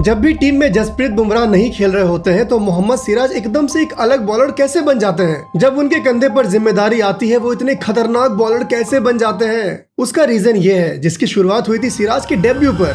जब भी टीम में जसप्रीत बुमराह नहीं खेल रहे होते हैं तो मोहम्मद सिराज एकदम से एक अलग बॉलर कैसे बन जाते हैं। जब उनके कंधे पर जिम्मेदारी आती है वो इतने खतरनाक बॉलर कैसे बन जाते हैं। उसका रीजन ये है जिसकी शुरुआत हुई थी सिराज के डेब्यू पर।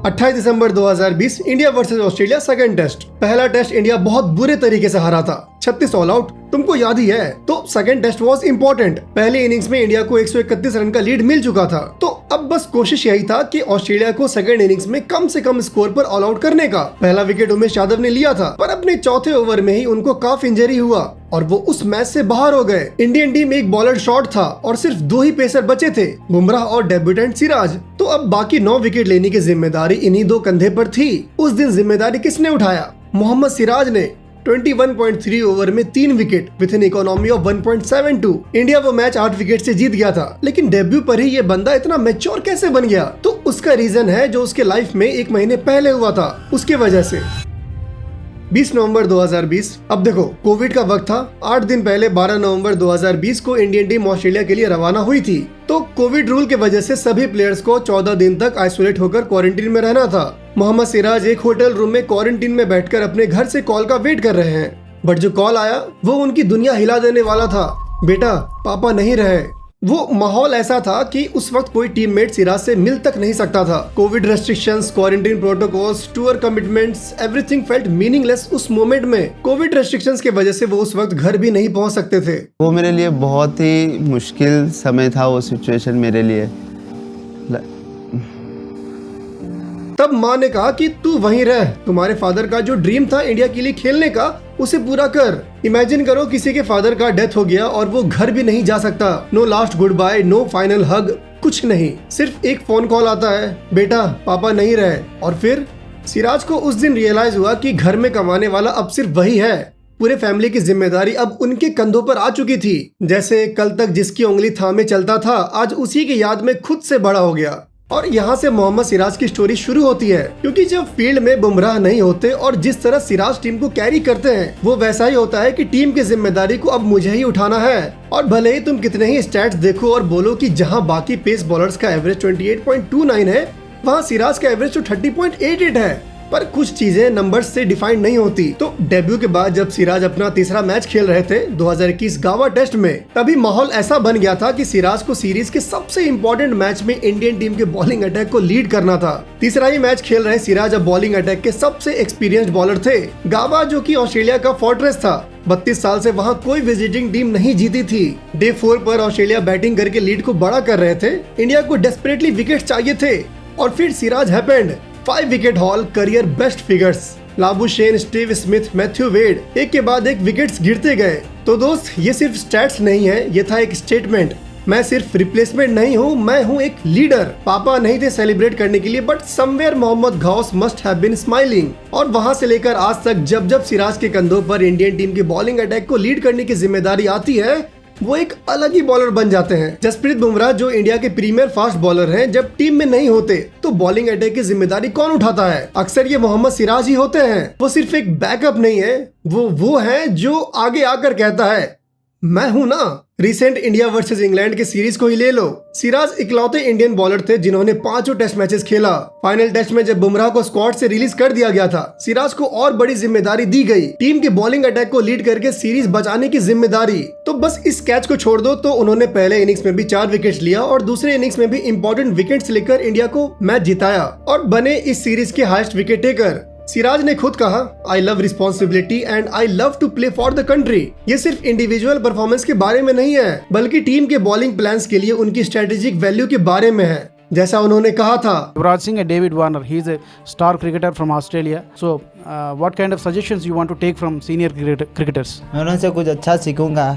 28 दिसंबर 2020 India versus Australia second test. पहला टेस्ट इंडिया बहुत बुरे तरीके से हारा था, 36 ऑल आउट, तुमको याद ही है। तो सेकंड टेस्ट वाज इंपॉर्टेंट। पहले इनिंग्स में इंडिया को 131 रन का लीड मिल चुका था, तो अब बस कोशिश यही था कि ऑस्ट्रेलिया को सेकंड इनिंग्स में कम से कम स्कोर पर ऑल आउट करने का। पहला विकेट उमेश यादव ने लिया था, पर अपने चौथे ओवर में ही उनको काफ इंजरी हुआ और वो उस मैच से बाहर हो गए। इंडियन टीम एक बॉलर शॉर्ट था और सिर्फ 2 ही पेसर बचे थे, बुमराह और डेब्यूटेंट सिराज। तो अब बाकी 9 विकेट लेने की जिम्मेदारी इन्हीं 2 कंधे पर थी। उस दिन जिम्मेदारी किसने उठाया? मोहम्मद सिराज ने। 21.3 ओवर में 3 wicket with an economy of 1.72। India वो मैच 8 विकेट से जीत गया था, लेकिन डेब्यू पर ही ये बंदा इतना मैच्योर कैसे बन गया? तो उसका रीजन है जो उसके लाइफ में 1 महीने पहले हुआ था, उसके वजह से। 20 नवंबर 2020। अब देखो, कोविड का वक्त था। 8 दिन पहले 12 नवंबर 2020 को इंडियन टीम ऑस्ट्रेलिया के लिए रवाना हुई थी। तो कोविड रूल के वजह से सभी प्लेयर्स को 14 दिन तक आइसोलेट होकर क्वारंटीन में रहना था। मोहम्मद सिराज एक होटल रूम में क्वारंटीन में बैठकर अपने घर से कॉल का वेट कर रहे हैं। बट जो कॉल आया वो उनकी दुनिया हिला देने वाला था। बेटा, पापा नहीं रहे। वो माहौल ऐसा था कि उस वक्त कोई टीममेट सिराज से मिल तक नहीं सकता था। Covid restrictions, quarantine protocols, tour commitments, everything felt meaningless उस मोमेंट में। कोविड रेस्ट्रिक्शंस के वजह से वो उस वक्त घर भी नहीं पहुंच सकते थे। वो मेरे लिए बहुत ही मुश्किल समय था, वो सिचुएशन मेरे लिए। तब माँ ने कहा कि तू वहीं रह, तुम्हारे फादर का जो ड्रीम था इंडिया के लिए खेलने का, उसे पूरा कर। इमेजिन करो किसी के फादर का डेथ हो गया और वो घर भी नहीं जा सकता। No last goodbye, no final hug, कुछ नहीं। सिर्फ एक फोन कॉल आता है, बेटा पापा नहीं रहे। और फिर सिराज को उस दिन रियलाइज हुआ कि घर में कमाने वाला अब सिर्फ वही है। पूरे फैमिली की जिम्मेदारी अब उनके कंधों पर आ चुकी थी। जैसे कल तक जिसकी उंगली थामे चलता था, आज उसी की याद में खुद से बड़ा हो गया। और यहाँ से मोहम्मद सिराज की स्टोरी शुरू होती है, क्योंकि जब फील्ड में बुमराह नहीं होते और जिस तरह सिराज टीम को कैरी करते हैं, वो वैसा ही होता है कि टीम की जिम्मेदारी को अब मुझे ही उठाना है। और भले ही तुम कितने ही स्टैट्स देखो और बोलो कि जहाँ बाकी पेस बॉलर्स का एवरेज 28.29 है, वहाँ सिराज का एवरेज तो 30.88 है। पर कुछ चीजें नंबर्स से डिफाइन नहीं होती। तो डेब्यू के बाद जब सिराज अपना तीसरा मैच खेल रहे थे 2021 गावा टेस्ट में, तभी माहौल ऐसा बन गया था कि सिराज को सीरीज के सबसे इम्पोर्टेंट मैच में इंडियन टीम के बॉलिंग अटैक को लीड करना था। तीसरा ही मैच खेल रहे सिराज अब बॉलिंग अटैक के सबसे एक्सपीरियंस्ड बॉलर थे। गावा जो कि ऑस्ट्रेलिया का फोर्ट्रेस था, 32 साल से वहाँ कोई विजिटिंग टीम नहीं जीती थी। डे 4 पर ऑस्ट्रेलिया बैटिंग करके लीड को बड़ा कर रहे थे। इंडिया को डेस्परेटली विकेट चाहिए थे और फिर Siraj happened. 5 wicket haul, career best figures. Labuschagne, Steve Smith, Matthew Wade, एक के बाद एक विकेट्स गिरते गए। तो दोस्त, ये सिर्फ स्टैट्स नहीं है, ये था एक स्टेटमेंट। मैं सिर्फ रिप्लेसमेंट नहीं हूँ, मैं हूँ एक लीडर। पापा नहीं थे सेलिब्रेट करने के लिए, but somewhere Mohammed Ghouse must have been smiling. और वहाँ से लेकर आज तक जब जब सिराज के कंधों पर इंडियन टीम के बॉलिंग अटैक को लीड करने की जिम्मेदारी आती है, वो एक अलग ही बॉलर बन जाते हैं। जसप्रीत बुमराह जो इंडिया के प्रीमियर फास्ट बॉलर हैं, जब टीम में नहीं होते तो बॉलिंग अटैक की जिम्मेदारी कौन उठाता है? अक्सर ये मोहम्मद सिराज ही होते हैं। वो सिर्फ एक बैकअप नहीं है, वो है जो आगे आकर कहता है, मैं हूं ना। रिसेंट इंडिया वर्सेस इंग्लैंड के सीरीज को ही ले लो। सिराज इकलौते इंडियन बॉलर थे जिन्होंने 5 टेस्ट मैचेस खेला। फाइनल टेस्ट में जब बुमराह को स्क्वाड से रिलीज कर दिया गया था, सिराज को और बड़ी जिम्मेदारी दी गई, टीम के बॉलिंग अटैक को लीड करके सीरीज बचाने की जिम्मेदारी। तो बस इस कैच को छोड़ दो तो उन्होंने पहले इनिंग्स में भी 4 विकेट लिया और दूसरे इनिंग्स में भी इंपॉर्टेंट विकेट्स लेकर इंडिया को मैच जिताया और बने इस सीरीज के हाईएस्ट विकेट टेकर। सिराज ने खुद कहा, I love responsibility and I love to play for the country. ये सिर्फ इंडिविजुअल परफॉर्मेंस के बारे में नहीं है, बल्कि टीम के बॉलिंग प्लान्स के लिए उनकी स्ट्रेटेजिक वैल्यू के बारे में है। जैसा उन्होंने कहा था, Yuvraj Singh and David Warner, he is a star cricketer from Australia. So, what kind of suggestions you want to take from senior cricketers? मैं उनसे कुछ अच्छा सीखूंगा,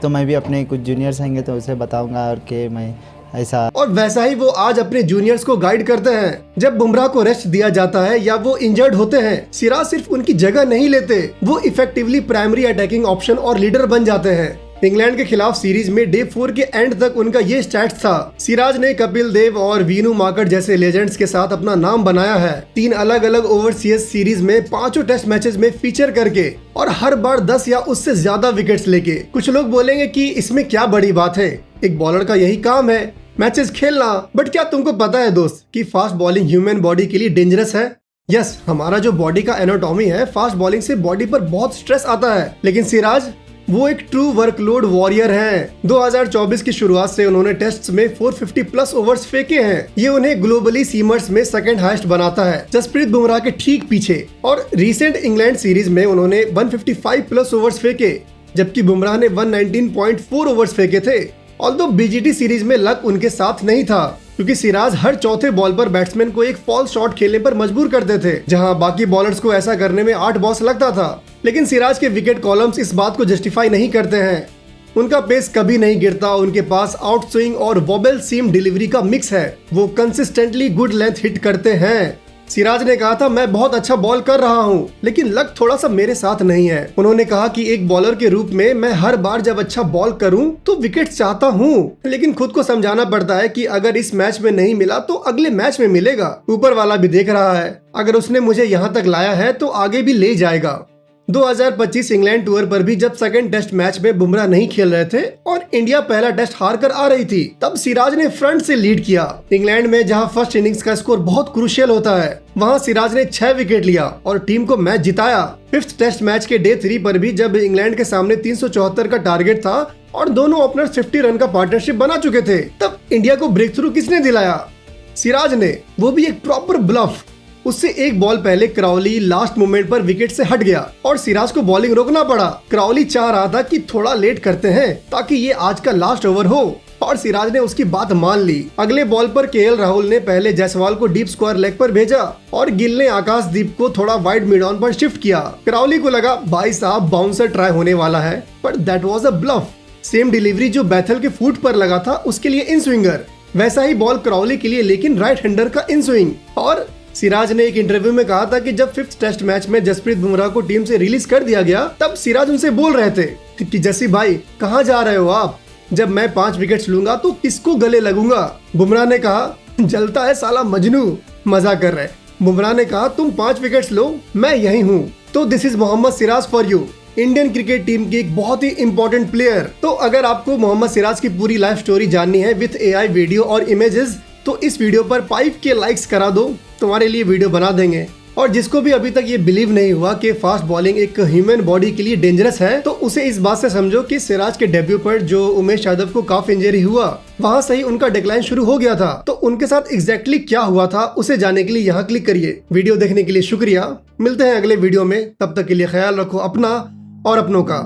तो मैं भी अपने कुछ जूनियर्स आएंगे तो उसे बताऊंगा और कि मैं ऐसा। और वैसा ही वो आज अपने जूनियर्स को गाइड करते हैं। जब बुमराह को रेस्ट दिया जाता है या वो इंजर्ड होते हैं, सिराज सिर्फ उनकी जगह नहीं लेते, वो इफेक्टिवली प्राइमरी अटैकिंग ऑप्शन और लीडर बन जाते हैं। इंग्लैंड के खिलाफ सीरीज में डे 4 के एंड तक उनका ये स्टैट्स था। सिराज ने कपिल देव और वीनू माकड़ जैसे लेजेंड्स के साथ अपना नाम बनाया है। 3 अलग अलग ओवरसीज सीरीज में 5 टेस्ट मैचेस में फीचर करके और हर बार 10 या उससे ज्यादा विकेट्स लेके। कुछ लोग बोलेंगे कि इसमें क्या बड़ी बात है, एक बॉलर का यही काम है, मैचेस खेलना। बट क्या तुमको पता है दोस्त कि फास्ट बॉलिंग ह्यूमन बॉडी के लिए डेंजरस है? यस, हमारा जो बॉडी का एनाटॉमी है, फास्ट बॉलिंग से बॉडी पर बहुत स्ट्रेस आता है, लेकिन सिराज वो एक ट्रू वर्कलोड वॉरियर हैं। 2024 की शुरुआत से उन्होंने टेस्ट्स में 450 प्लस ओवर्स फेंके हैं। ये उन्हें ग्लोबली सीमर्स में सेकंड हाईएस्ट बनाता है, जसप्रीत बुमराह के ठीक पीछे। और रिसेंट इंग्लैंड सीरीज में उन्होंने 155 प्लस ओवर्स फेंके, जबकि बुमराह ने 119.4 ओवर्स फेंके थे। ऑल्दो बीजीटी सीरीज में लक उनके साथ नहीं था, क्योंकि सिराज हर चौथे बॉल पर बैट्समैन को एक फॉल शॉट खेलने पर मजबूर करते थे, जहां बाकी बॉलर्स को ऐसा करने में 8 बॉल्स लगता था। लेकिन सिराज के विकेट कॉलम्स इस बात को जस्टिफाई नहीं करते हैं। उनका पेस कभी नहीं गिरता, उनके पास आउट स्विंग और वॉबल सीम डिलीवरी का मिक्स है। वो कंसिस्टेंटली गुड लेंथ हिट करते हैं। सिराज ने कहा था, मैं बहुत अच्छा बॉल कर रहा हूं, लेकिन लक थोड़ा सा मेरे साथ नहीं है। उन्होंने कहा कि एक बॉलर के रूप में मैं हर बार जब अच्छा बॉल करूं तो विकेट चाहता हूं, लेकिन खुद को समझाना पड़ता है कि अगर इस मैच में नहीं मिला तो अगले मैच में मिलेगा। ऊपर वाला भी देख रहा है, अगर उसने मुझे यहाँ तक लाया है तो आगे भी ले जाएगा। 2025 इंग्लैंड टूर पर भी जब सेकंड टेस्ट मैच में बुमराह नहीं खेल रहे थे और इंडिया पहला टेस्ट हार कर आ रही थी, तब सिराज ने फ्रंट से लीड किया। इंग्लैंड में जहां फर्स्ट इनिंग्स का स्कोर बहुत क्रूशियल होता है, वहां सिराज ने 6 विकेट लिया और टीम को मैच जिताया। 5th टेस्ट मैच के डे 3 पर भी जब इंग्लैंड के सामने 374 का टारगेट था और दोनों ओपनर्स 50 रन का पार्टनरशिप बना चुके थे, तब इंडिया को ब्रेक थ्रू किसने दिलाया? सिराज ने, वो भी एक प्रॉपर ब्लफ। उससे एक बॉल पहले क्राउली लास्ट मोमेंट पर विकेट से हट गया और सिराज को बॉलिंग रोकना पड़ा। क्राउली चाह रहा था कि थोड़ा लेट करते हैं ताकि ये आज का लास्ट ओवर हो, और सिराज ने उसकी बात मान ली। अगले बॉल पर केएल राहुल ने पहले जायसवाल को डीप स्क्वायर लेग पर भेजा और गिल ने आकाशदीप को थोड़ा वाइड मिड ऑन पर शिफ्ट किया। क्राउली को लगा, भाई साहब बाउंसर ट्राई होने वाला है, but that was a bluff. Same delivery जो बैथल के फुट पर लगा था उसके लिए इन स्विंगर, वैसा ही बॉल क्राउली के लिए, लेकिन राइट हैंडर का इन स्विंग। और सिराज ने एक इंटरव्यू में कहा था कि जब 5th टेस्ट मैच में जसप्रीत बुमराह को टीम से रिलीज कर दिया गया, तब सिराज उनसे बोल रहे थे कि जसी भाई कहाँ जा रहे हो आप? जब मैं 5 विकेट्स लूंगा तो किसको गले लगूंगा? बुमराह ने कहा, जलता है साला मजनू, मजा कर रहे। बुमराह ने कहा, तुम 5 विकेट्स लो, मैं यही हूँ। तो this is Mohammed Siraj for you, Indian cricket team की एक बहुत ही इंपॉर्टेंट प्लेयर। तो अगर आपको मोहम्मद सिराज की पूरी लाइफ स्टोरी जाननी है विथ AI वीडियो और इमेजेस, तो इस वीडियो पर 5K लाइक्स करा दो, तुम्हारे लिए वीडियो बना देंगे। और जिसको भी अभी तक ये बिलीव नहीं हुआ कि फास्ट बॉलिंग एक ह्यूमन बॉडी के लिए डेंजरस है, तो उसे इस बात से समझो कि सिराज के डेब्यू पर जो उमेश यादव को काफ इंजरी हुआ, वहाँ से ही उनका डिक्लाइन शुरू हो गया था। तो उनके साथ एग्जैक्टली क्या हुआ था उसे जानने के लिए यहाँ क्लिक करिए। वीडियो देखने के लिए शुक्रिया, मिलते हैं अगले वीडियो में, तब तक के लिए ख्याल रखो अपना और अपनों का।